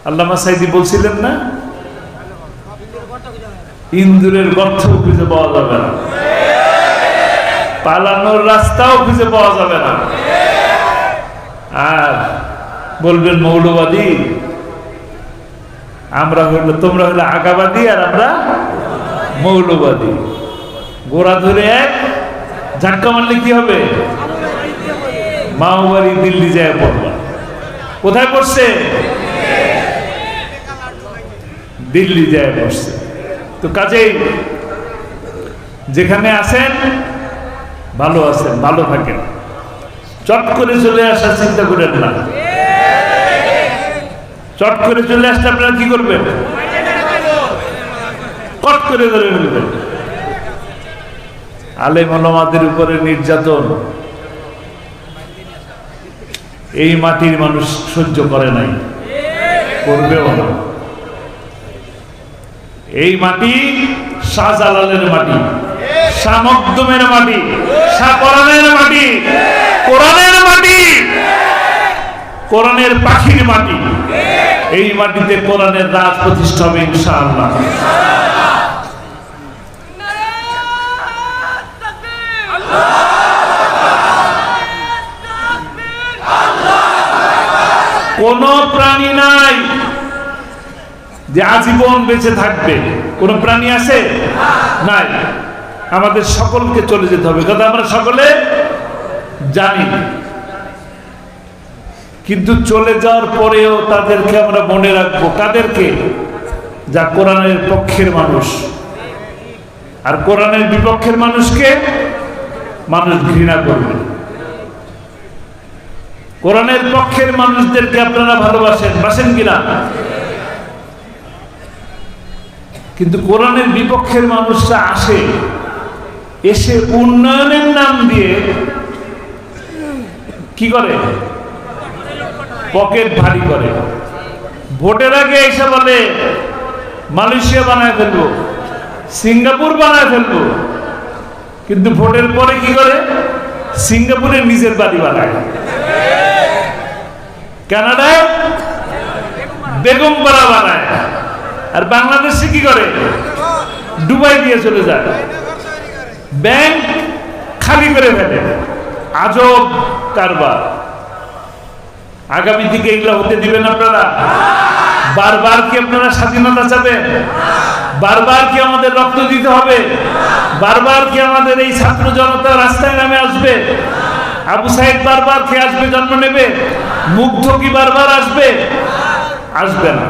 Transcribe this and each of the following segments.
আল্লামা সাইদি বলছিলেন না, ইন্দুরের গর্ত খুঁজে পাওয়া যাবে না, পালানোর রাস্তাও খুঁজে পাওয়া যাবে না। আর বলবেন মৌলবাদী, আমরা হইলো, তোমরা হইলো আগাবাদী আর আমরা মৌলবাদী। গোড়া ধরে এক ঝাটকা মারলে কি হবে? মাওবাড়ি দিল্লি যায় পড়বা। কোথায় পড়ছে? দিল্লি যায় পড়ছে। তো কাজেই যেখানে আছেন ভালো আছেন, ভালো থাকেন, চট করে চলে আসার চিন্তা করেন না। চট করে চলে আসলে আপনারা কি করবেন? কট করে ধরে ফেলবেন। আলেম ওলামাদের উপরে নির্যাতন এই মাটির মানুষ সহ্য করে নাই, করবেও না। এই মাটি শাহজালালের মাটি, শাহ মখদুমের মাটি, শাহ কোরআনের মাটি, কোরআনের মাটি, কোরআনের পাখির মাটি। এই মাটিতে কোরআনের রাজ প্রতিষ্ঠা হবে ইনশাআল্লাহ। কোন প্রাণী নাই যে আজীবন বেঁচে থাকবে। কোন প্রাণী আছে? নাই। আমাদের সকলকে চলে যেতে হবে, কথা আমরা সকলে জানি। কিন্তু চলে যাওয়ার পরেও তাদেরকে আমরা মনে রাখবো। কাদেরকে? যা কোরআনের পক্ষের মানুষ। আর কোরআনের বিপক্ষের মানুষকে মানুষ ঘৃণা করবে। কোরআনের পক্ষের মানুষদেরকে আপনারা ভালোবাসেন, বাসেন কিনা? কিন্তু কোরআনের বিপক্ষের মানুষরা আসে, এসে উন্নয়নের নাম দিয়ে কি করে? পকেট ভারী করে। ভোটের আগে এসে বলে মালয়েশিয়া বানায় ফেলবো, সিঙ্গাপুর বানায় ফেলবো। কিন্তু ভোটের পরে কি করে? সিঙ্গাপুরে নিজের বাড়ি বানায়, কানাডায় বেগমপাড়া বানায়। আর বাংলাদেশে কি করে? দুবাই দিয়ে চলে যায়, ব্যাংক খালি করে ফেলে। আজব কারবার। আগামী দিকে এগুলো হতে দিবেন আপনারা? বারবার কি আপনারা স্বাধীনতা চাবেন? বারবার কি আমাদের রক্ত দিতে হবে? বারবার কি আমাদের এই ছাত্র জনতা রাস্তায় নামে আসবে? আবু সাইদ বারবার কি আসবে, জন্ম নেবে? মুগ্ধ কি বারবার আসবে? আসবে না।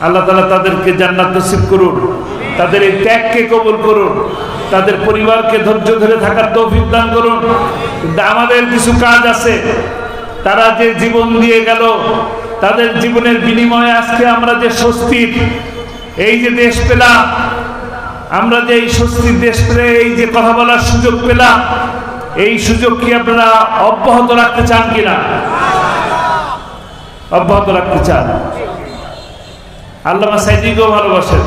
আল্লাহ তাআলা তাদেরকে জান্নাত নসিব করুন, তাদের এই ত্যাগকে কবুল করুন, তাদের পরিবারকে ধৈর্য ধরে থাকার তৌফিক দান করুন। কিন্তু আমাদের কিছু কাজ আছে। তারা যে জীবন দিয়ে গেল, তাদের জীবনের বিনিময়ে আজকে আমরা যে স্বস্তির এই যে দেশ পেলাম, আমরা যে এই স্বস্তির দেশ পেলে এই যে কথা বলার সুযোগ পেলাম, এই সুযোগ কি আপনারা অব্যাহত রাখতে চান কিনা? অব্যাহত রাখতে চান। আল্লামা সাইদিকেও ভালোবাসেন,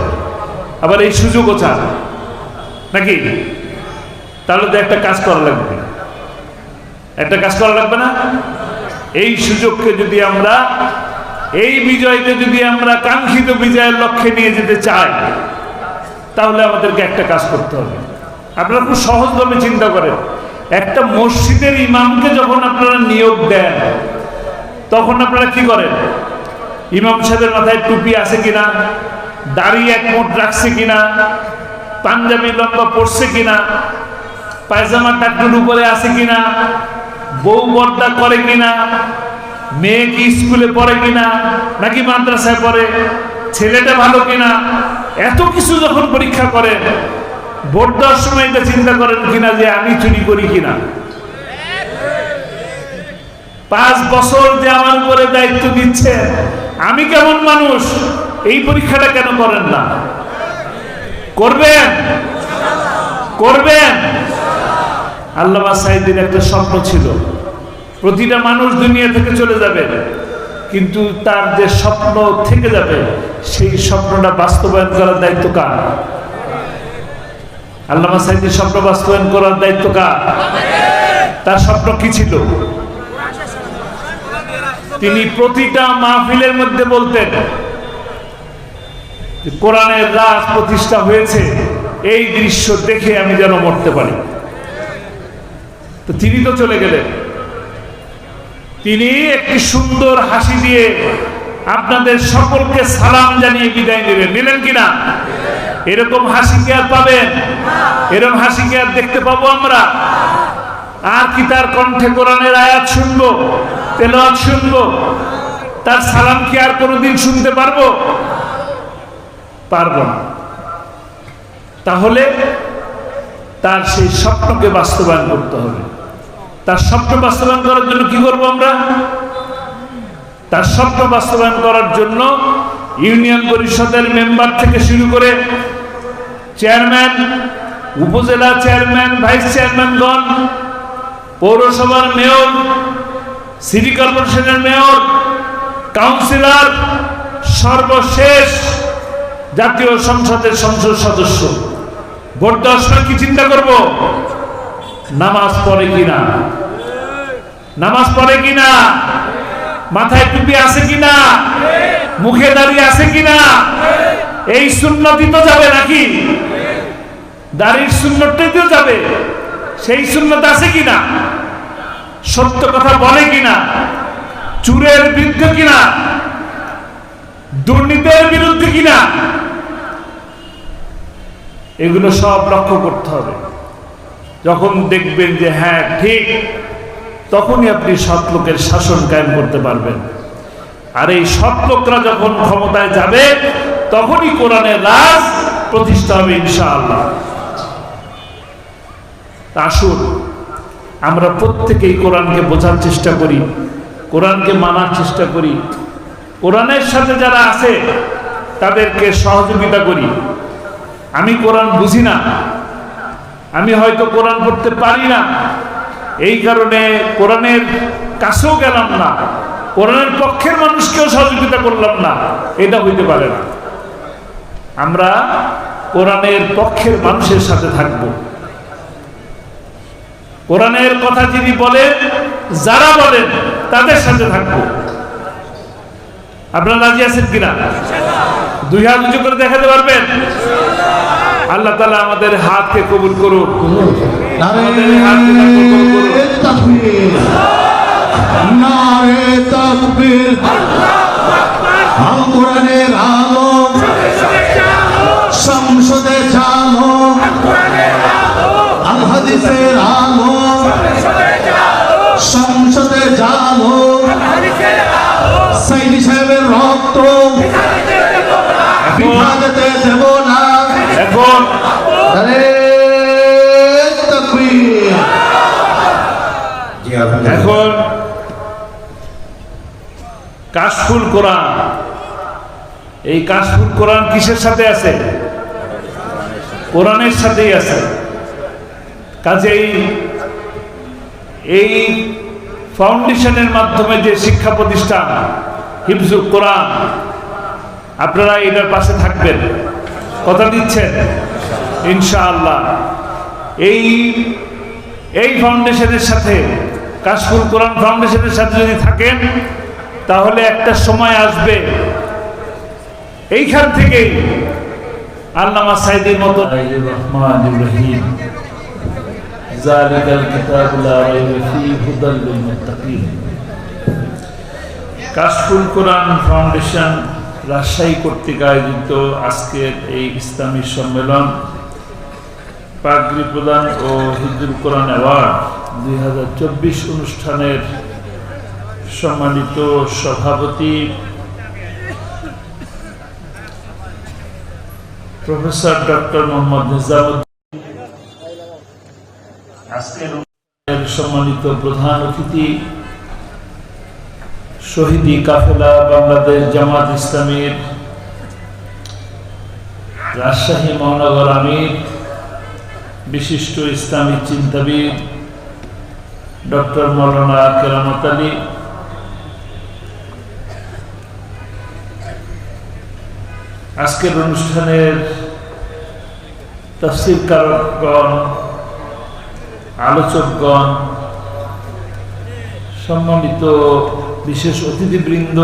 আবার এই সুযোগও চান নাকি? তাহলে তো একটা কাজ করা লাগবে, একটা কাজ করা লাগবে না? এই সুযোগকে যদি আমরা, এই বিজয়কে যদি আমরা কাঙ্ক্ষিত বিজয়ের লক্ষ্যে নিয়ে যেতে চাই, তাহলে আমাদেরকে একটা কাজ করতে হবে। আপনারা খুব সহজভাবে চিন্তা করেন, একটা মসজিদের ইমামকে যখন আপনারা নিয়োগ দেন, তখন আপনারা কি করেন? ইমাম সাহেবের মাথায় টুপি আছে কিনা, দাড়ি এক মোট রাখছে কিনা, পাঞ্জাবি লম্বা পরছে কিনা, পায়জামা টাকটুর উপরে আছে কিনা, বউ পর্দা করে কিনা, মেয়ে কি স্কুলে পড়ে কিনা নাকি মাদ্রাসায় পড়ে, ছেলেটা ভালো কিনা, এত কিছু যখন পরীক্ষা করেন, ভোট দেওয়ার সময় এটা চিন্তা করেন কিনা যে আমি চুরি করি কিনা? 5 বছর যে আমার উপরে দায়িত্ব দিচ্ছে, আমি কেমন মানুষ, এই পরীক্ষাটা কেন করেন না? করবেন, করবেন। আল্লামা সাইদির একটা স্বপ্ন ছিল, প্রতিটা মানুষ দুনিয়া থেকে চলে যাবে, কিন্তু তার যে স্বপ্ন থেকে যাবে, সেই স্বপ্নটা বাস্তবায়ন করার দায়িত্ব কার? আল্লামা সাইদির স্বপ্ন বাস্তবায়ন করার দায়িত্ব কার? তার স্বপ্ন কি ছিল? তিনি প্রতিটা মাহফিলের মধ্যে বলতেন যে কোরআনের রাজ প্রতিষ্ঠা হয়েছে, এই দৃশ্য দেখে আমি যেন মরতে পারি। তো তিনি তো চলে গেলেন, তিনি একটি সুন্দর হাসি দিয়ে আপনাদের সকলকে সালাম জানিয়ে বিদায় নেবেন। নিলেন কিনা? এরকম হাসি কি আর পাবেন? এরকম হাসি কি আর দেখতে পাবো আমরা? আর কি তার কণ্ঠে কোরআনের আয়াত শুনবো, তেলাওয়াত শুনবো? তার সালাম কি আর কোনোদিন শুনতে পারবো? পারবো না। তাহলে তার সেই স্বপ্নকে বাস্তবায়ন করতে হবে। তার স্বপ্ন বাস্তবায়ন করার জন্য কি করবো আমরা? তার স্বপ্ন বাস্তবায়ন করার জন্য ইউনিয়ন পরিষদের মেম্বার থেকে শুরু করে চেয়ারম্যান, উপজেলা চেয়ারম্যান, ভাইস চেয়ারম্যানগণ, পৌরসভার মেয়র, সিটি কর্পোরেশনের মেয়র, কাউন্সিলর, সর্বশেষ জাতীয় সংসদের সংসদ সদস্য, ভোট দেওয়ার সময় কি চিন্তা করব? নামাজ পড়ে কিনা, নামাজ পড়ে কিনা, মাথায় টুপি আছে কিনা, মুখে দাঁড়িয়ে আছে কিনা, এই সুন্নতই তো যাবে নাকি? দাড়ির সুন্নতটাই তো যাবে, সেই সুন্নত আছে কিনা, সত্য কথা বলে কিনা, চুরের বিরুদ্ধে কিনা, দুর্নীতির বিরুদ্ধে কিনা, এগুলো সব লক্ষ্য করতে হবে। যখন দেখবেন যে হ্যাঁ ঠিক, তখনই আপনি সৎ লোকের শাসন কায়েম করতে পারবেন। আর এই সৎ লোকরা যখন ক্ষমতায় যাবে, তখনই কোরআনের রাজ প্রতিষ্ঠা হবে ইনশাআল্লাহ। আসুন আমরা প্রত্যেকেই কোরআনকে বোঝার চেষ্টা করি, কোরআনকে মানার চেষ্টা করি, কোরআনের সাথে যারা আছে তাদেরকে সহযোগিতা করি। আমি কোরআন বুঝি না, আমি হয়তো কোরআন পড়তে পারি না, এই কারণে কোরআনের কাছেও গেলাম না, কোরআনের পক্ষের মানুষকেও সহযোগিতা করলাম না, এটা হইতে পারে না। আমরা কোরআনের পক্ষের মানুষের সাথে থাকব। কোরআনের কথা যিনি বলেন, যারা বলেন তাদের সাথে থাকবো। আপনারা রাজি আছেন কিনা? দুই হাত উঁচু করে দেখাতে পারবেন? আল্লাহ তাআলা আমাদের হাতকে কবুল করুন, আমাদের হাতকে কবুল করুন। নারে তাকবীর, কোরআনের আলো সংসদে চালো, আল হাদিসের আলো সংসদে চালো, সাইদি সাহেবের রক্ত পিঠা যেতে দেব না। এখন এখন কাশফুল কোরআন, এই কাশফুল কোরআন কিসের সাথে আছে? কোরআনের সাথেই আছে। কাজেই এই ফাউন্ডেশনের মাধ্যমে যে শিক্ষা প্রতিষ্ঠান হিফজুল কোরআন, আপনারা এটার পাশে থাকবেন, কথা দিচ্ছেন ইনশাআল্লাহ। এই ফাউন্ডেশনের সাথে, কাশফুল কোরআন ফাউন্ডেশনের সাথে যদি থাকেন, তাহলে একটা সময় আসবে এইখান থেকেই আল্লামা সাইদির মতো রহমানির রহিম যালিকাল কিতাবু লা রাইবা ফীহি হুদাল লিল মুত্তাকিন। কাশফুল কোরআন ফাউন্ডেশন রাজশাহী কর্তৃক আয়োজিত আজকের এই ইসলামী সম্মেলন, পাগড়ি প্রদান ও হিফজুল কোরআন অ্যাওয়ার্ড 2024 অনুষ্ঠানের সম্মানিত সভাপতি প্রফেসর ডক্টর মোহাম্মদ নিজামুদ্দিন, আজকের সম্মানিত প্রধান অতিথি শহীদি কাফেলা বাংলাদেশ জামাত ইসলামীর রাজশাহী মহানগর আমির, বিশিষ্ট ইসলামী চিন্তাবিদ ডক্টর মৌলানা কেরামত আলী, আজকের অনুষ্ঠানের তাফসীরকারগণ, আলোচকগণ, সম্মানিত বিশেষ অতিথিবৃন্দ,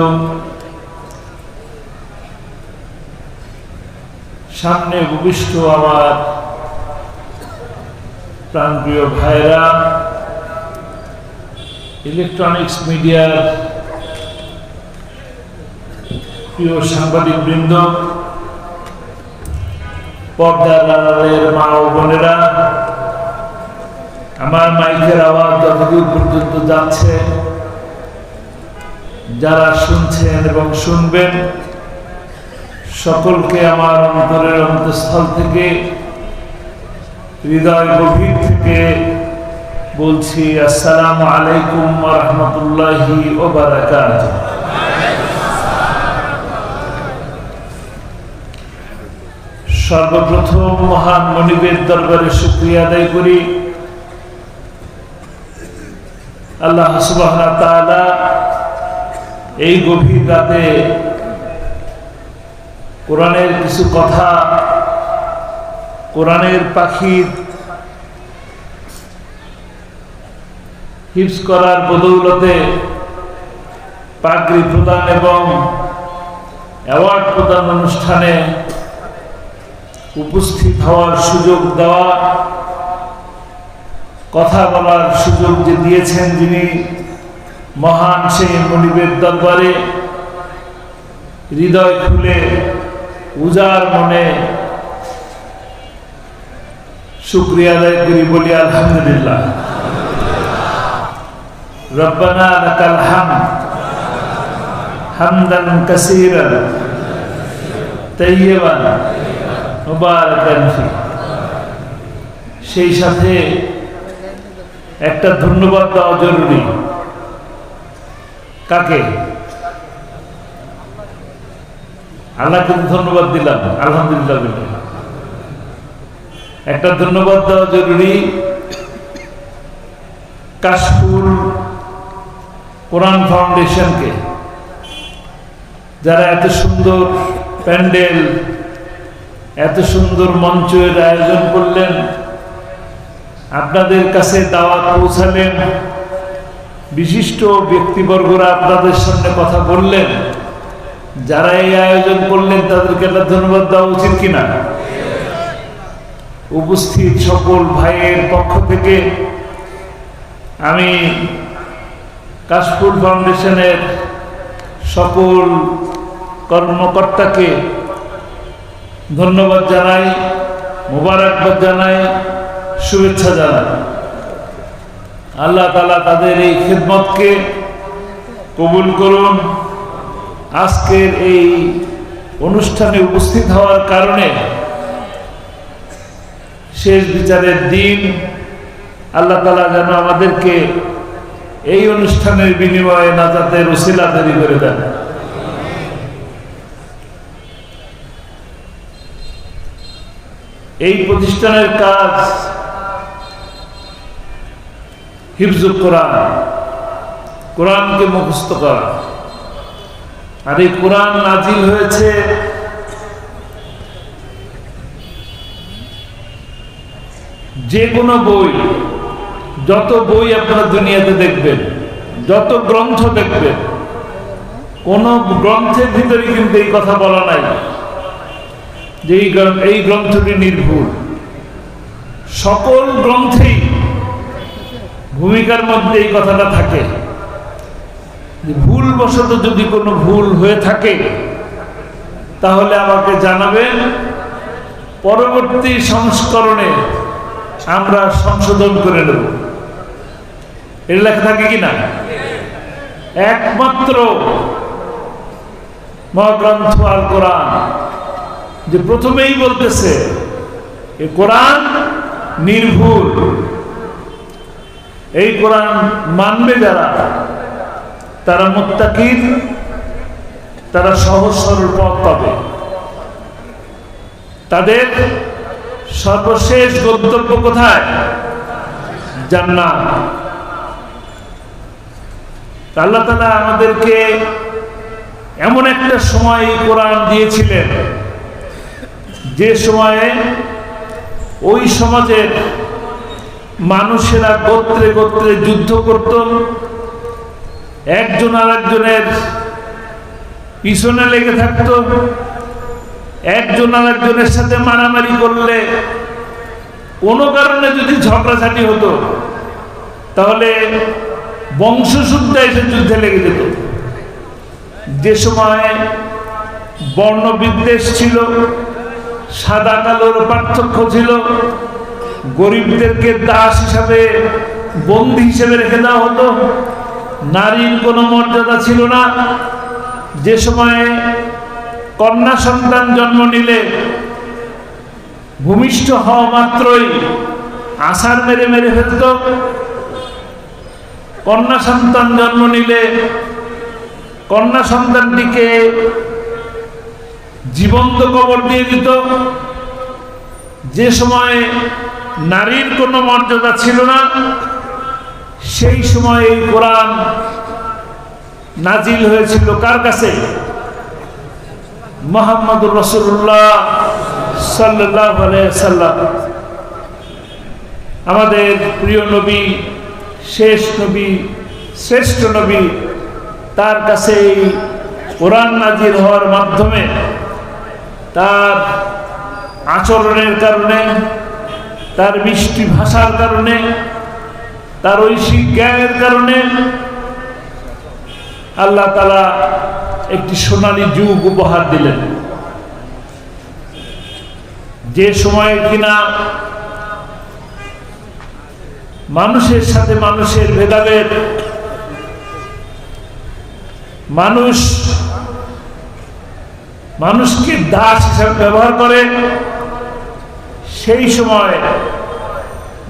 সামনে উপবিষ্ট আমার প্রাণপ্রিয় ভাইরা, ইলেকট্রনিক্স মিডিয়ার প্রিয় সাংবাদিকবৃন্দ, পর্দার আড়ালের মা ও বোনেরা, আমার মাইকের আওয়াজ যতদূর পর্যন্ত যাচ্ছে, যারা শুনছেন এবং শুনবেন, সকলকে আমার অন্তরের অন্তঃস্থল থেকে, হৃদয় গভীর থেকে বলছি আসসালামু আলাইকুম ওয়া রাহমাতুল্লাহি ওয়া বারাকাতুহু। সর্বপ্রথম মহান মনিবের দরবারে শুকরিয়া আদায় করি, আল্লাহ সুবহানাহু ওয়া তাআলা এই গভীর রাতে কোরআনের কিছু কথা, কোরআনের পাখির হিফজ করার বদৌলতে পাগড়ি প্রদান এবং অ্যাওয়ার্ড প্রদান অনুষ্ঠানে উপস্থিত হওয়ার সুযোগ দেওয়া, কথা বলার সুযোগ যে দিয়েছেন যিনি, মহান সেই মনিবের দরবারে হৃদয় খুলে উজাড় মনে শুকরিয়া আদায় করি, বলি আলহামদুলিল্লাহ। রব্বানা লাকাল হামদ হামদান কাসীরান তাইয়্যিবান মুবারাকান ফি। সেই সাথে একটা ধন্যবাদ দেওয়া জরুরি। কাকে? আল্লাহকে ধন্যবাদ দিলাম, আলহামদুলিল্লাহ। একটা ধন্যবাদ দেওয়া জরুরি কাশফুল কোরআন ফাউন্ডেশনকে, যারা এত সুন্দর প্যান্ডেল, এত সুন্দর মঞ্চের আয়োজন করলেন, আপনাদের কাছে দাওয়াত পৌঁছালেন, বিশিষ্ট ব্যক্তিবর্গরা আপনাদের সামনে কথা বললেন, যারা এই আয়োজন করলেন তাদেরকে একটা ধন্যবাদ দেওয়া উচিত কিনা? উপস্থিত সকল ভাইয়ের পক্ষ থেকে আমি কাশফুল ফাউন্ডেশনের সকল কর্মকর্তাকে ধন্যবাদ জানাই, মোবারকবাদ জানাই, শুভেচ্ছা জানাই। আল্লাহ তাআলা তাদের এই খিদমতকে কবুল করুন। আজকের এই অনুষ্ঠানে উপস্থিত হওয়ার কারণে শেষ বিচারের দিন আল্লাহ তাআলা যেন আমাদেরকে এই অনুষ্ঠানের বিনিময়ে নাজাতের উসিলা তৈরি করে দেন। এই প্রতিষ্ঠানের কাজ হিফজুল কোরআন, কোরআনকে মুখস্থ করা। আর এই কোরআন নাজিল হয়েছে যে কোনো বই, যত বই আপনারা দুনিয়াতে দেখবেন, যত গ্রন্থ দেখবেন, কোন গ্রন্থের ভিতরে কিন্তু এই কথা বলা নাই যে এই গ্রন্থটি নির্ভুল। সকল গ্রন্থেই ভূমিকার মধ্যে এই কথাটা থাকে যে ভুলবশত যদি কোনো ভুল হয়ে থাকে তাহলে আমাকে জানাবেন, পরবর্তী সংস্করণে আমরা সংশোধন করে নেব। এর লেখা থাকে কিনা? একমাত্র মহাগ্রন্থ আল কোরআন যে প্রথমেই বলতেছে এ কোরআন নির্ভুল। এই কোরআন মানবে যারা, তারা মুত্তাকিন, তারা সহজ সরল পথ পাবে। তাদের সর্বশেষ গন্তব্য কোথায়? জান্নাত। আল্লাহ তাআলা আমাদেরকে এমন একটা সময় কোরআন দিয়েছিলেন যে সময়ে ওই সমাজের মানুষেরা গোত্রে গোত্রে যুদ্ধ করত, একজন আর একজনের পিছনে লেগে থাকতো, একজন আর একজনের সাথে মারামারি করলে কোনো কারণে যদি ঝগড়াঝাটি হতো তাহলে বংশশুদ্ধা এসে যুদ্ধে লেগে যেত। যে সময় বর্ণ বিদ্বেষ ছিল, সাদা কালোর পার্থক্য ছিল, গরিবদেরকে দাস হিসাবে বন্দী হিসেবে রেখে দেওয়া হতো, নারীর কোনো মর্যাদা ছিল না। যে সময়ে কন্যা সন্তান জন্ম নিলে ভূমিষ্ঠ হওয়া মাত্রই আছাড় মেরে মেরে ফেলত, কন্যা সন্তান জন্ম নিলে কন্যা সন্তানটিকে জীবন্ত কবর দিয়ে দিত। যে সময় নারীর কোনো মর্যাদা ছিল না, সেই সময় এই কোরআন নাজিল হয়েছিল কার কাছে? মুহাম্মদুর রাসূলুল্লাহ সাল্লাল্লাহু আলাইহি সাল্লাম, আমাদের প্রিয় নবী, শেষ নবী, শ্রেষ্ঠ নবী। তার কাছে এই কোরআন নাজিল হওয়ার মাধ্যমে তার আচরণের কারণে, তার মিষ্টি ভাষার কারণে, তার ঐশিক জ্ঞানের কারণে আল্লাহ তাআলা একটি সোনালী যুগ উপহার দিলেন। যে সময় কিনা মানুষের সাথে মানুষের ভেদাভেদ, মানুষকে দাস হিসাবে ব্যবহার করে, সেই সময়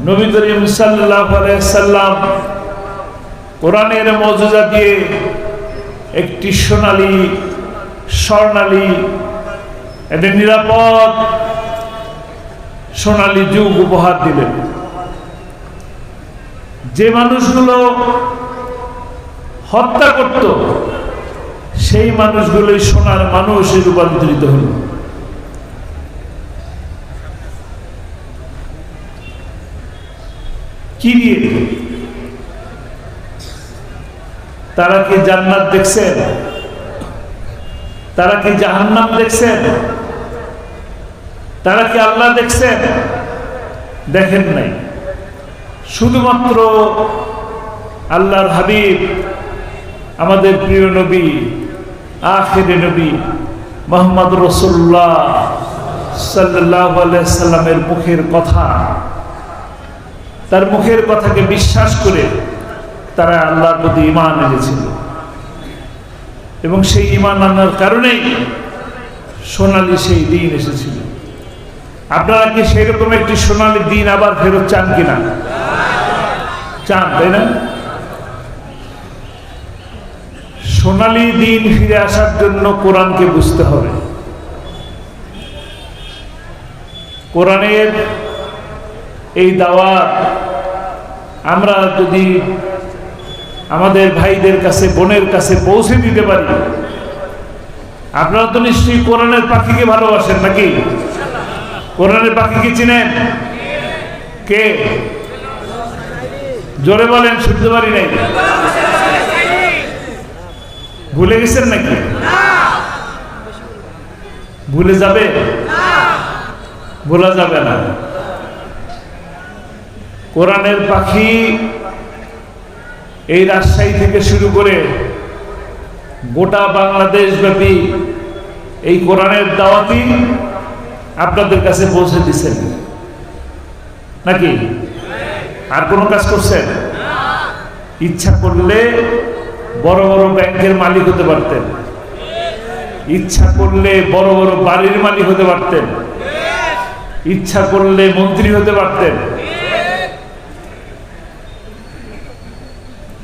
নবী করিম সাল্লাল্লাহু আলাইহি সাল্লাম কোরআনের মওজিজা দিয়ে একটি সোনালী, স্বর্ণালী, একটা নিরাপদ সোনালী যুগ উপহার দিলেন। যে মানুষগুলো হত্যা করত, সেই মানুষগুলোই সোনার মানুষে রূপান্তরিত হল। কি দিয়ে? তারা কি জান্নাত দেখছেন? তারা কি জাহান্নাম দেখছেন? তারা কি আল্লাহ দেখছেন? দেখেন নাই। শুধুমাত্র আল্লাহর হাবিব, আমাদের প্রিয় নবী, আখিরে নবী মুহাম্মদুর রাসূলুল্লাহ সাল্লাল্লাহু আলাইহি সাল্লামের মুখের কথা, তার মুখের কথাকে বিশ্বাস করে তারা আল্লাহর প্রতি ঈমান এনেছিল, এবং সেই ঈমান আনার কারণেই সোনালী সেই দিন এসেছিল। আপনারা কি সেরকম একটি সোনালী দিন আবার ফেরত চান কিনা? চান, তাই না? সোনালী দিন ফিরে আসার জন্য কোরআনকে বুঝতে হবে। কোরআনের এই দাওয়াত আমরা যদি আমাদের ভাইদের কাছে, বোনের কাছে পৌঁছে দিতে পারি, আপনারা তো নিশ্চয়ই কোরআনের পাখিকে ভালোবাসেন নাকি? কোরআনের পাখিকে চিনেন? কে? জোরে বলেন, শুনতে পারি নাই। ভুলে গেছেন নাকি? ভুলে যাবে? ভোলা যাবে না। কোরআনের পাখি এই রাজশাহী থেকে শুরু করে গোটা বাংলাদেশ ব্যাপী এই কোরআনের দাওয়াতি আপনাদের কাছে পৌঁছে দিচ্ছেন নাকি? আর কোনো কাজ করছেন? ইচ্ছা করলে বড় বড় ব্যাংকের মালিক হতে পারতেন, ইচ্ছা করলে বড় বড় বাড়ির মালিক হতে পারতেন, ইচ্ছা করলে মন্ত্রী হতে পারতেন,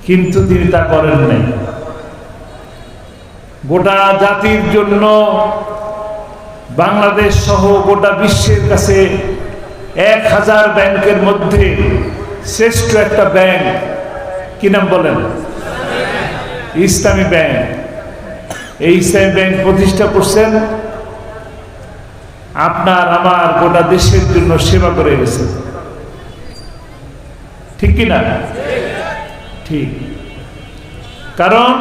কিন্তু তিনি তা করেন নাই। গোটা জাতির জন্য, বাংলাদেশ সহ গোটা বিশ্বের কাছে 1000 ব্যাংকের মধ্যে শ্রেষ্ঠ একটা ব্যাংক, কি নাম বলেন? ইসলামী ব্যাংক। এই ইসলামী ব্যাংক প্রতিষ্ঠা করছেন, আপনার আমার গোটা দেশের জন্য সেবা করে গেছেন, ঠিক কিনা? ঠিক। কারণ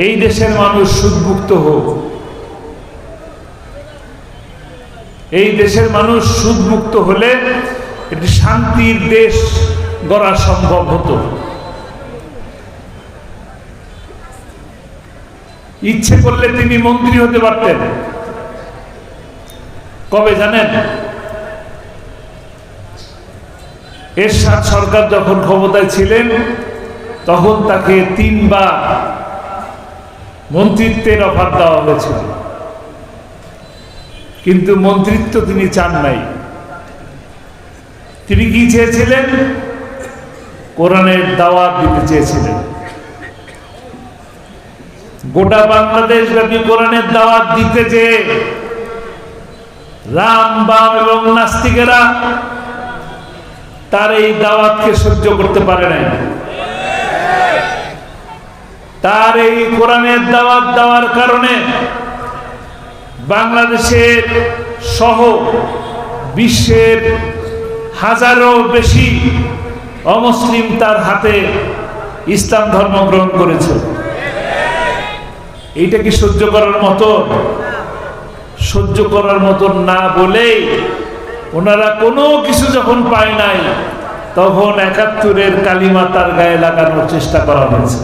এই দেশের মানুষ সুদমুক্ত হোক, এই দেশের মানুষ সুদমুক্ত হলে একটি শান্তির দেশ গড়া সম্ভব হতো। ইচ্ছে করলে তিনি মন্ত্রী হতে পারতেন। কবে জানেন? এরশাদ সরকার যখন ক্ষমতায় ছিলেন তখন তাকে 3 বার মন্ত্রিত্বের অফার দেওয়া হয়েছিল, কিন্তু মন্ত্রিত্ব তিনি চান নাই। তিনি কি চেয়েছিলেন? কোরআনের দাওয়াত দিতে চেয়েছিলেন। গোটা বাংলাদেশ ব্যাপী কোরআনের দাওয়াত দিতে যে রাম বাম এবং নাস্তিকেরা তার এই দাওয়াতকে সহ্য করতে পারে নাই। তার এই কোরআনের দাওয়াত দেওয়ার কারণে বাংলাদেশের সহ বিশ্বের হাজারো বেশি অমুসলিম তার হাতে ইসলাম ধর্ম গ্রহণ করেছে। এইটা কি সহ্য করার মতো? সহ্য করার মতো না বলেই ওনারা কোনো কিছু যখন পায় নাই তখন ৭১-এর কালিমা তার গায়ে লাগানোর চেষ্টা করা হয়েছে।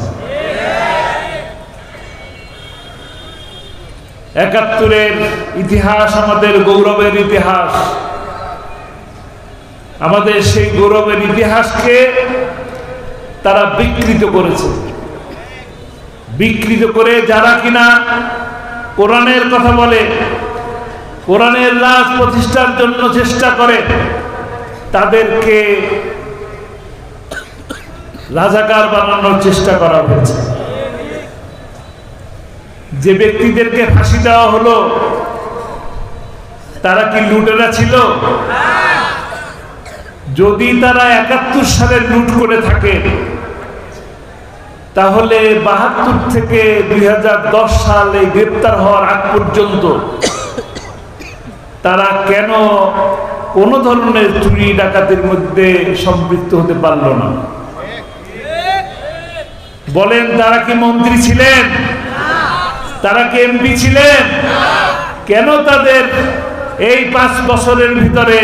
৭১-এর ইতিহাস আমাদের গৌরবের ইতিহাস। আমাদের সেই গৌরবের ইতিহাসকে তারা বিকৃত করেছে। বিকৃত করে যারা কিনা কোরআনের কথা বলে, কোরআনের রাজ প্রতিষ্ঠার জন্য চেষ্টা করে, তাদেরকে রাজাকার বানানোর চেষ্টা করা হয়েছে। যে ব্যক্তিদেরকে ফাঁসি দেওয়া হলো তারা কি লুটেরা ছিল? যদি তারা ৭১ সালে লুট করে থাকে তাহলে ৭২ থেকে ২০১০ সালে গ্রেপ্তার হওয়ার আগ পর্যন্ত তারা কেন কোন ধরনের চুরি ডাকাতির মধ্যে সম্পৃক্ত হতে পারল না? বলেন, তারা কি মন্ত্রী ছিলেন? তারা কি এমপি ছিলেন? কেন তাদের এই 5 বছরের ভিতরে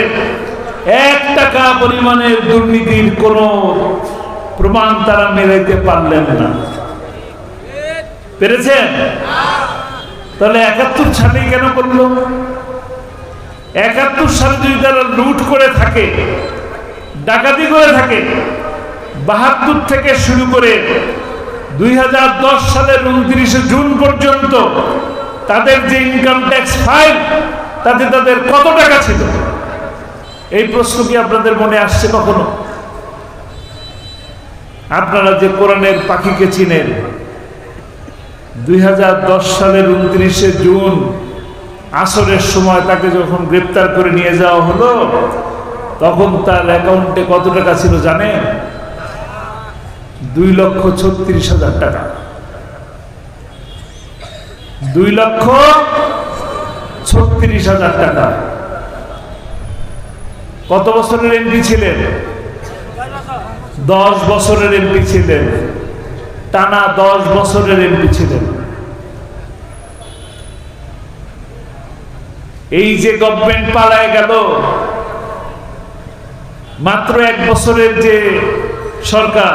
1 টাকা পরিমাণের দুর্নীতির কোন প্রমাণ তারা মেলাইতে পারলেন না? পেরেছেন? তাহলে ৭১ সালে কেন করলো? ৭১ সালে যদি তারা লুট করে থাকে, ডাকাতি করে থাকে, ৭২ থেকে শুরু করে ২০১০ সালের ২৯ জুন পর্যন্ত তাদের যে ইনকাম ট্যাক্স ফাইল তাতে তাদের কত টাকা ছিল? এই প্রশ্ন কি আপনাদের মনে আসছে কখনো? আপনারা যে কোরআনের পাখিকে চিনেন, ২০১০ সালের ২৯ জুন আসরের সময় তাকে যখন গ্রেপ্তার করে নিয়ে যাওয়া হলো তখন তার অ্যাকাউন্টে কত টাকা ছিল জানেন? 2,36,000 টাকা। 2,36,000 টাকা। কত বছরের এমপি ছিলেন? 10 বছরের এমপি ছিলেন। টানা 10 বছরের এমপি ছিলেন। এই যে গভর্নমেন্ট পালায় গেল, মাত্র 1 বছরের যে সরকার,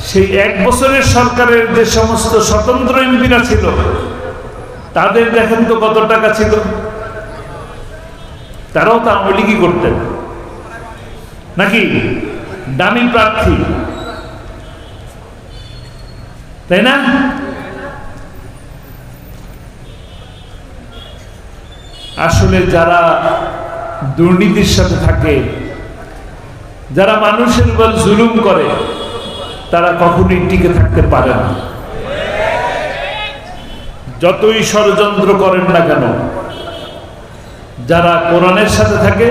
সেই 1 বছরের সরকারের যে সমস্ত স্বতন্ত্র এমপিরা ছিল তাদের দেখেন তো কত টাকা ছিল। তারাও তো আওয়ামী লীগই করতেন নাকি? দামি প্রার্থী, তাই না? আসলে যারা দুর্নীতির সাথে থাকে, যারা মানুষের উপর জুলুম করে, তারা কখনোই টিকে থাকতে পারে না। যতই ষড়যন্ত্র করেন না কেন, যারা কোরআনের সাথে থাকে,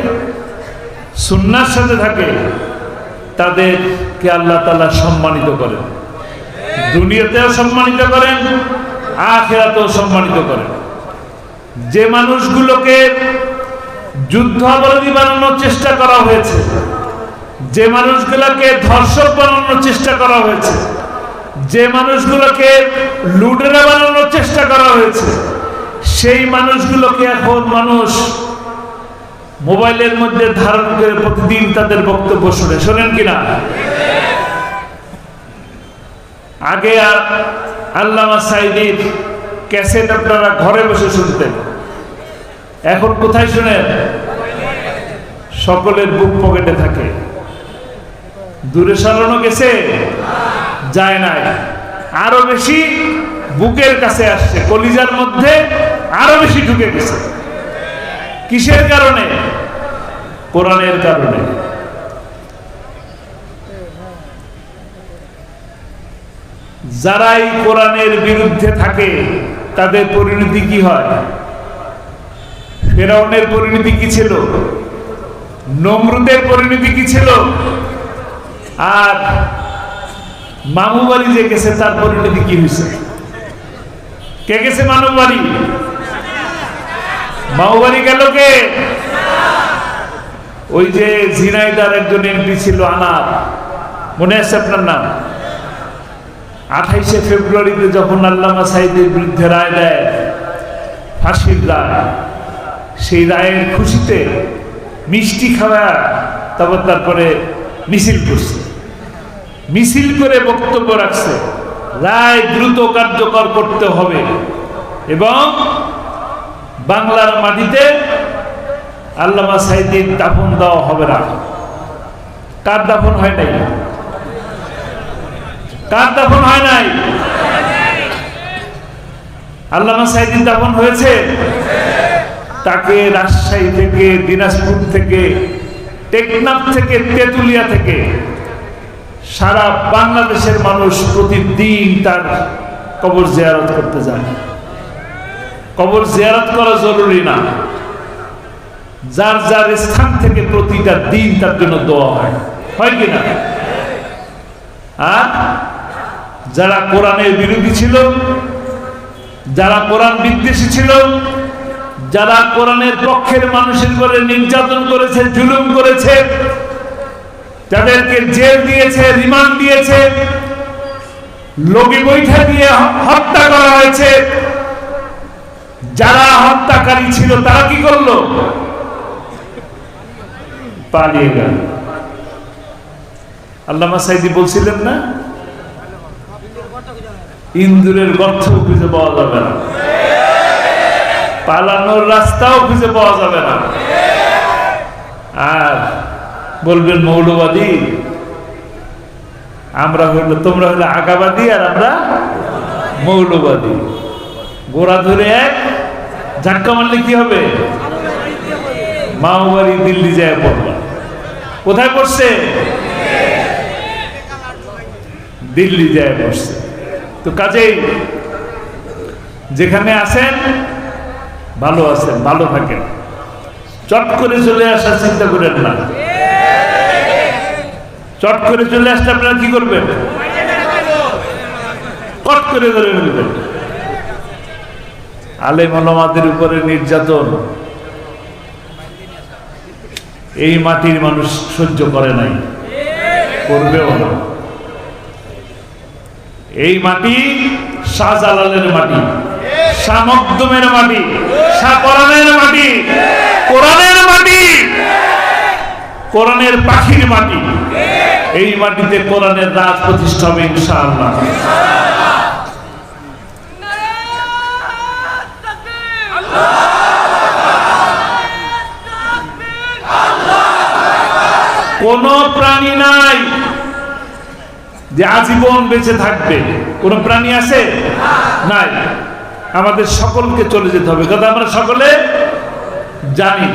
সুন্নাহর সাথে থাকে, তাদেরকে আল্লাহ তাআলা সম্মানিত করেন। দুনিয়াতেও সম্মানিত করেন, আখিরাতেও সম্মানিত করেন। যে মানুষগুলোকে যুদ্ধ অপরাধী বানানোর চেষ্টা করা হয়েছে, যে মানুষগুলোকে ধর্ষক বানানোর চেষ্টা করা হয়েছে, যে মানুষগুলোকে লুটেরা বানানোর চেষ্টা করা হয়েছে, সেই মানুষগুলোকে এখন মানুষ মোবাইলের মধ্যে ধারণ করে প্রতিদিন তাদের বক্তব্য শোনেন কিনা? আগে আল্লামা সাঈদীর ক্যাসেট আপনারা ঘরে বসে শুনতেন, এখন কোথায় শুনেন? সকলের বুক পকেটে থাকে। দূরে সরানো গেছে? যায় নাই, আরো বেশি বুকের কাছে আসছে, কলিজার মধ্যে আরো বেশি ঢুকে গেছে। কিসের কারণে? কোরআনের কারণে। যারাই কোরআনের বিরুদ্ধে থাকে তাদের পরিণতি কি হয়? ফেরাউনের পরিণতি কি ছিল? নমরুদের পরিণতি কি ছিল? আর মামু বাড়ি যে গেছে তার পরিণতি কি হয়েছে? কে গেছে মামু বাড়ি? মামু বাড়ি গেল কে? ওই যে ঝিনাইদার একজন এমপি ছিল আনার, মনে আছে আপনার নাম? 28শে ফেব্রুয়ারিতে যখন আল্লামা সাঈদীর বিরুদ্ধে রায় দেয়, ফাঁসির রায়, সেই রায়ের খুশিতে মিষ্টি খাওয়া, তারপরে মিছিল করছে, মিছিল করে বক্তব্য রাখছে রায় দ্রুত কার্যকর করতে হবে এবং বাংলার মাটিতে আল্লামা সাঈদীর দাফন দেওয়া হবে না। কার দাফন হয় নাই? কার দাফন হয় নাই? আল্লামা সাঈদীর দাফন হয়েছে। তাকে রাজশাহী থেকে, দিনাজপুর থেকে, টেকনাফ থেকে, তেঁতুলিয়া থেকে সারা বাংলাদেশের মানুষ প্রতিদিন তার কবর জিয়ারত করতে যায়। কবর জিয়ারত করা জরুরি না, যার যার স্থান থেকে প্রতিটা দিন তার জন্য দোয়া হয় কিনা? আর যারা কোরআনের বিরোধী ছিল, যারা কোরআন বিদ্বেষী ছিল, যারা কোরআনের পক্ষের মানুষের উপরে নির্যাতন করেছে, জুলুম করেছে, যাদেরকে জেল দিয়েছে, রিমান্ড দিয়েছে, লগি বৈঠা দিয়ে হত্যা করা হয়েছে, যারা হত্যাকারী ছিল তারা কি করলো? পালিয়ে গেল। আল্লামা সাঈদী বলছিলেন না, ইন্দুরের গর্ত খুঁজে পাওয়া যাবে না, পালানোর রাস্তাও খুঁজে পাওয়া যাবে না। আর বলবেন মৌলবাদী, আমরা হইলো, তোমরা হইলো আগাবাদী আর আমরা মৌলবাদী। গোড়া ধরে এক ঝাটকা মারলে কি হবে? মাওবাড়ি দিল্লি যায় পড়বে। কোথায় পড়ছে? দিল্লি যায় পড়ছে। তো কাজেই যেখানে আছেন ভালো আছেন, ভালো থাকেন, চট করে চলে আসার চিন্তা করেন না। চট করে চলে আসলে আপনারা কি করবেন? কট করে ধরে ফেলবেন। আলেম ওলামাদের উপরে নির্যাতন এই মাটির মানুষ সহ্য করে নাই, করবেও না। এই মাটি শাহজালালের মাটি, শাহ মখদুমের মাটি, শাহ কোরআনের মাটি, কোরআনের মাটি, কোরআনের পাখির মাটি। এই মাটিতে কোরআনের রাজ প্রতিষ্ঠা হবে ইনশাআল্লাহ। কোন প্রাণী নাই যে আজীবন বেঁচে থাকবে। কোন প্রাণী আছে? নাই। আমাদের সকলকে চলে যেতে হবে, কথা আমরা সকলে জানি।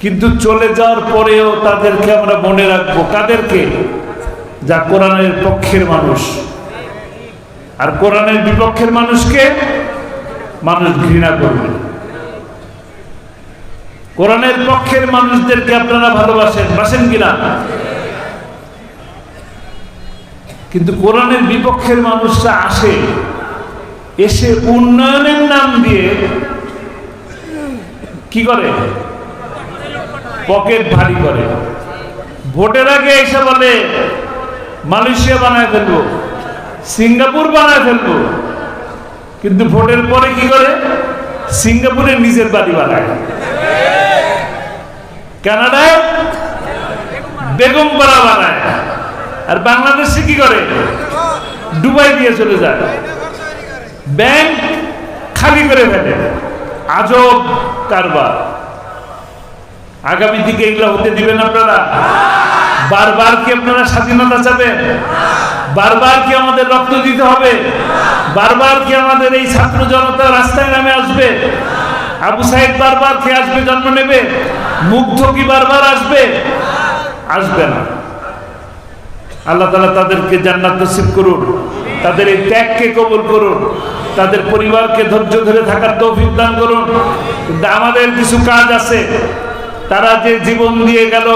কিন্তু চলে যাওয়ার পরেও তাদেরকে আমরা মনে রাখবো। কাদেরকে? যা কোরআনের পক্ষের মানুষ। আর কোরআনের বিপক্ষের মানুষকে মানুষ ঘৃণা করবে। কোরআনের পক্ষের মানুষদেরকে আপনারা ভালোবাসেন, বাসেন কিনা? কিন্তু কোরআনের বিপক্ষের মানুষরা আসে, এসে উন্নয়নের নাম দিয়ে কি করে? পকেট ভারী করে। ভোটের আগে এসে বলে মালয়েশিয়া বানায় ফেলবো, সিঙ্গাপুর বানায় ফেলবো, কিন্তু ভোটের পরে কি করে? সিঙ্গাপুরের নিজের বাড়ি বানায়, কানাডায় বেগমপাড়া বানায়, আর বাংলাদেশে কি করে? দুবাই দিয়ে চলে যায়, ব্যাংক খালি করে ফেলে। আজব কারবার। আগামী দিকে এগুলো হতে দিবেন আপনারা? বারবার কি আপনারা স্বাধীনতা চাবেন? বারবার কি আমাদের রক্ত দিতে হবে? বারবার কি আমাদের এই ছাত্র জনতা রাস্তায় নামে আসবে? আবু সাইদ বারবার কি আসবে, জন্ম নেবে? মুগ্ধ কি বারবার আসবে? আসবে না। আল্লাহ তাআলা তাদেরকে জান্নাত নসিব করুন, তাদের এই ত্যাগকে কবুল করুন, তাদের পরিবারকে ধৈর্য ধরে থাকার তৌফিক দান করুন। কিন্তু আমাদের কিছু কাজ আছে। তারা যে জীবন দিয়ে গেল,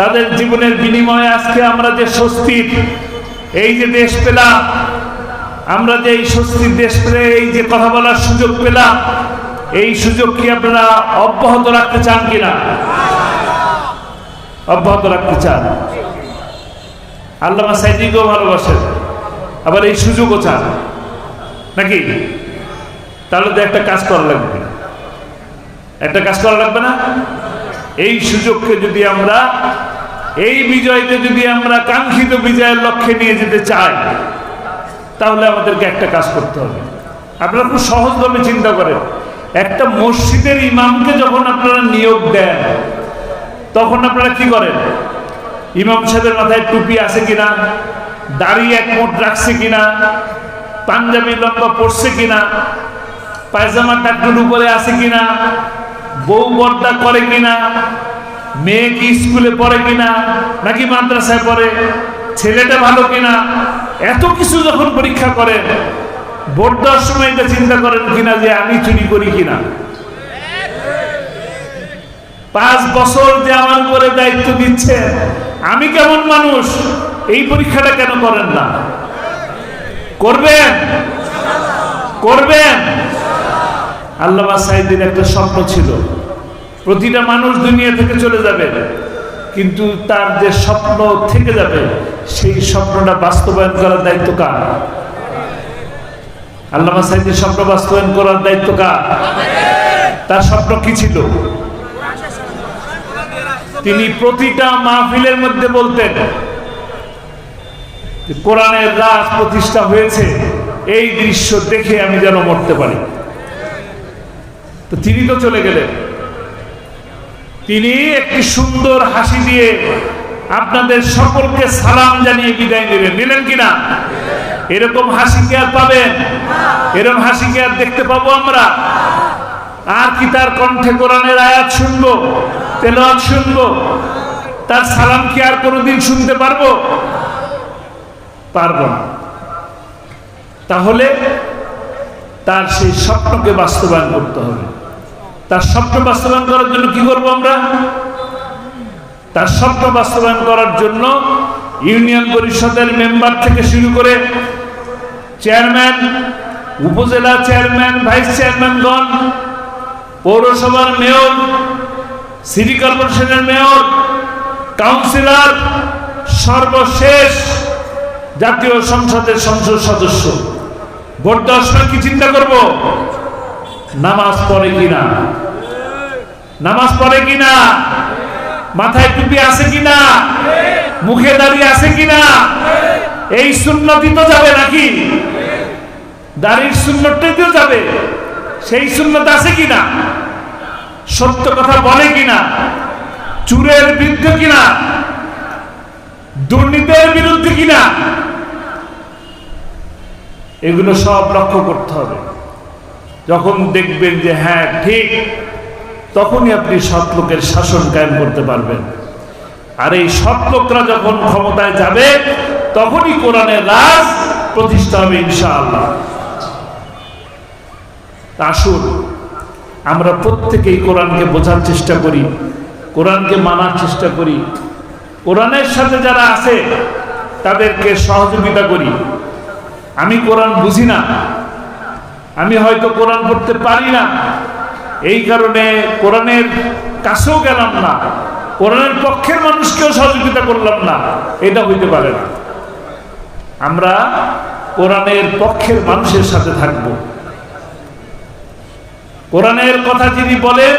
তাদের জীবনের বিনিময়ে আজকে আমরা যে স্বস্তির এই যে দেশ পেলাম, আমরা যে এই স্বস্তির দেশ পেলে এই যে কথা বলার সুযোগ পেলাম, এই সুযোগ কি আপনারা অব্যাহত রাখতে চান কিনা? অব্যাহত রাখতে চান? আল্লামা সাইদিকেও ভালোবাসেন, আবার এই সুযোগও চান নাকি? তাহলে তো একটা কাজ করা লাগবে, একটা কাজ করা লাগবে না? এই সুযোগকে যদি আমরা, এই বিজয়কে যদি আমরা কাঙ্ক্ষিত বিজয়ের লক্ষ্যে নিয়ে যেতে চাই, তাহলে আমাদেরকে একটা কাজ করতে হবে। আপনারা খুব সহজভাবে চিন্তা করেন, একটা মসজিদের ইমামকে যখন আপনারা নিয়োগ দেন, তখন আপনারা কি করেন? ইমাম সাহেবের মাথায় টুপি আছে কিনা, দাড়ি এক মোট রাখছে কিনা, পাঞ্জাবি লম্বা পরছে কিনা, পায়জামা টাকটুর উপরে আছে কিনা, বউ পর্দা করে কিনা, মেয়ে কি স্কুলে পড়ে কিনা, নাকি মাদ্রাসায় পড়ে, ছেলেটা ভালো কিনা, এত কিছু যখন পরীক্ষা করেন, ভোট দেওয়ার সময় এটা চিন্তা করেন কিনা যে আমি চুরি করি কিনা? 5 বছর যে আমার উপরে দায়িত্ব দিচ্ছে, আমি কেমন মানুষ, এই পরীক্ষাটা কেন করেন না? করবেন, করবেন। আল্লামা সাইদির একটা স্বপ্ন ছিল, প্রতিটা মানুষ দুনিয়া থেকে চলে যাবে, কিন্তু তার যে স্বপ্ন থেকে যাবে, সেই স্বপ্নটা বাস্তবায়ন করার দায়িত্ব কার? আল্লামা সাইদির স্বপ্ন বাস্তবায়ন করার দায়িত্ব কার? তার স্বপ্ন কি ছিল? তিনি প্রতিটা মাহফিলের মধ্যে বলতেন, কোরআনের রাজ প্রতিষ্ঠা হয়েছে, এই দৃশ্য দেখে আমি যেন মরতে পারি। তো তিনি তো চলে গেলেন, তিনি একটি সুন্দর হাসি দিয়ে আপনাদের সকলকে সালাম জানিয়ে বিদায় নিলেন, নিলেন কিনা? এরকম হাসি কি আর পাবেন? এরকম হাসি কি আর দেখতে পাবো আমরা? আর কি তার কণ্ঠে কোরআনের আয়াত শুনবো, তেলাওয়াত শুনবো? তার সালাম কি আর কোনোদিন শুনতে পারবো? পারবো না। তাহলে তার সেই স্বপ্নকে বাস্তবায়ন করতে হবে। তার স্বপ্ন বাস্তবায়ন করার জন্য কি করবো আমরা? তার স্বপ্ন বাস্তবায়ন করার জন্য ইউনিয়ন পরিষদের মেম্বার থেকে শুরু করে চেয়ারম্যান, উপজেলা চেয়ারম্যান, ভাইস চেয়ারম্যানগণ, পৌরসভার মেয়র, সিটি কর্পোরেশনের মেয়র, কাউন্সিলর, সর্বশেষ জাতীয় সংসদের সংসদ সদস্য, ভোট দেওয়ার সময় কি চিন্তা করব? নামাজ পড়ে কিনা, নামাজ পড়ে কিনা, মাথায় টুপি আছে কিনা, মুখে দাড়ি আছে কিনা, এই সুন্নতই তো যাবে নাকি? দাড়ির সুন্নতটাই তো যাবে, সেই সুন্নত আছে কিনা, সত্য কথা বলে কিনা, চুরের বিরুদ্ধে কিনা, দুর্নীতির বিরুদ্ধে কিনা, এগুলো সব লক্ষ্য করতে হবে। যখন দেখবেন যে হ্যাঁ ঠিক, তখনই আপনি সৎ লোকের শাসন কায়েম করতে পারবেন। আর এই সৎ লোকরা যখন ক্ষমতায় যাবে, তখনই কোরআনের রাজ প্রতিষ্ঠা হবে ইনশাআল্লাহ। আসুন আমরা প্রত্যেকেই কোরআনকে বোঝার চেষ্টা করি, কোরআনকে মানার চেষ্টা করি, কোরআনের সাথে যারা আছে তাদেরকে সহযোগিতা করি। আমি কোরআন বুঝি না, আমি হয়তো কোরআন পড়তে পারি না, এই কারণে কোরআনের কাছেও গেলাম না, কোরআনের পক্ষের মানুষকেও সহযোগিতা করলাম না, এটা হইতে পারে না। আমরা কোরআনের পক্ষের মানুষের সাথে থাকব। কোরআনের কথা যিনি বলেন,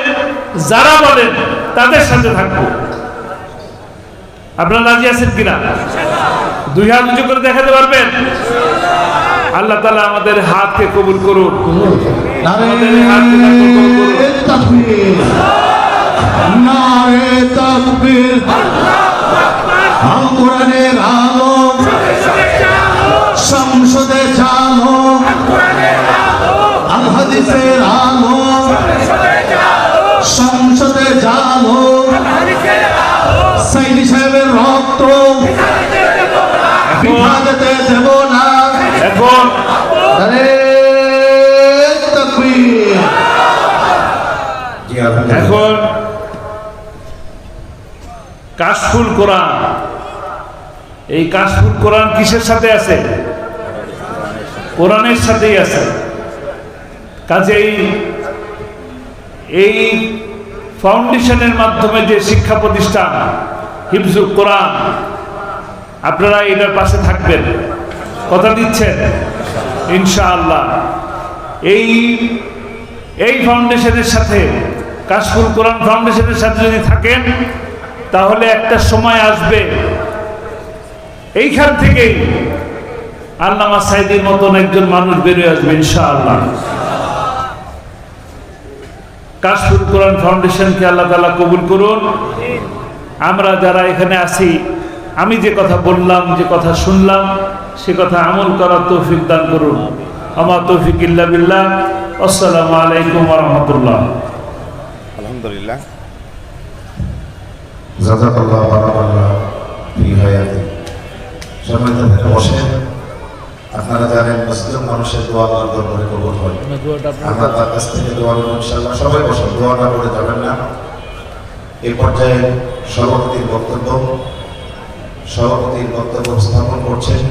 যারা বলেন তাদের সাথে থাকব। আপনারা রাজি আছেন কিনা? দুই হাত উঁচু করে দেখাতে পারবেন? আল্লাহ তাআলা আমাদের হাতকে কবুল করুন। নারে আমাদের হাতকে কবুল করুন। তাকবীর, নারে তাকবীর। আল কোরআনের আলো সংসদে চালো, আল হাদিসের আলো সংসদে জালো, সাইদি সাহেবের রক্ত বৃথা যেতে দেব না। এখন নারে তাকবীর। এখন কাশফুল কোরআন, এই কাশফুল কোরআন কিসের সাথে আছে? কোরআনের সাথেই আছে। কাজেই এই ফাউন্ডেশনের মাধ্যমে যে শিক্ষা প্রতিষ্ঠান হিফজুল কোরআন, আপনারা এটার পাশে থাকবেন, কথা দিচ্ছেন ইনশাআল্লাহ। এই ফাউন্ডেশনের সাথে, কাশফুল কোরআন ফাউন্ডেশনের সাথে যদি থাকেন, তাহলে একটা সময় আসবে এইখান থেকেই আল্লামা সাইদির মতন একজন মানুষ বেরিয়ে আসবে ইনশাআল্লাহ। কাশফুল কোরআন ফাউন্ডেশনকে আল্লাহ তাআলা কবুল করুন। আমরা যারা এখানে আছি, আমি যে কথা বললাম, যে কথা শুনলাম, সে কথা আমল করার তৌফিক দান করুন। আমা তৌফিক ইল্লা বিল্লাহ। আসসালামু আলাইকুম ওয়া রাহমাতুল্লাহ। আলহামদুলিল্লাহ। জাযাকাল্লাহ বারাকাল্লাহ ফি হায়াতি। সম্মানিত ভাইরা বসেন। আপনারা জানেন মুসলিম মানুষের দোয়া আল্লাহর দরবারে কবুল হয়। আমরা তার কাছ থেকে দোয়া নেব ইনশাআল্লাহ। সবাই বসেন, দোয়াটা করে যাবেন না। এই পর্যায়ে সভাপতির বক্তব্য উপস্থাপন করছেন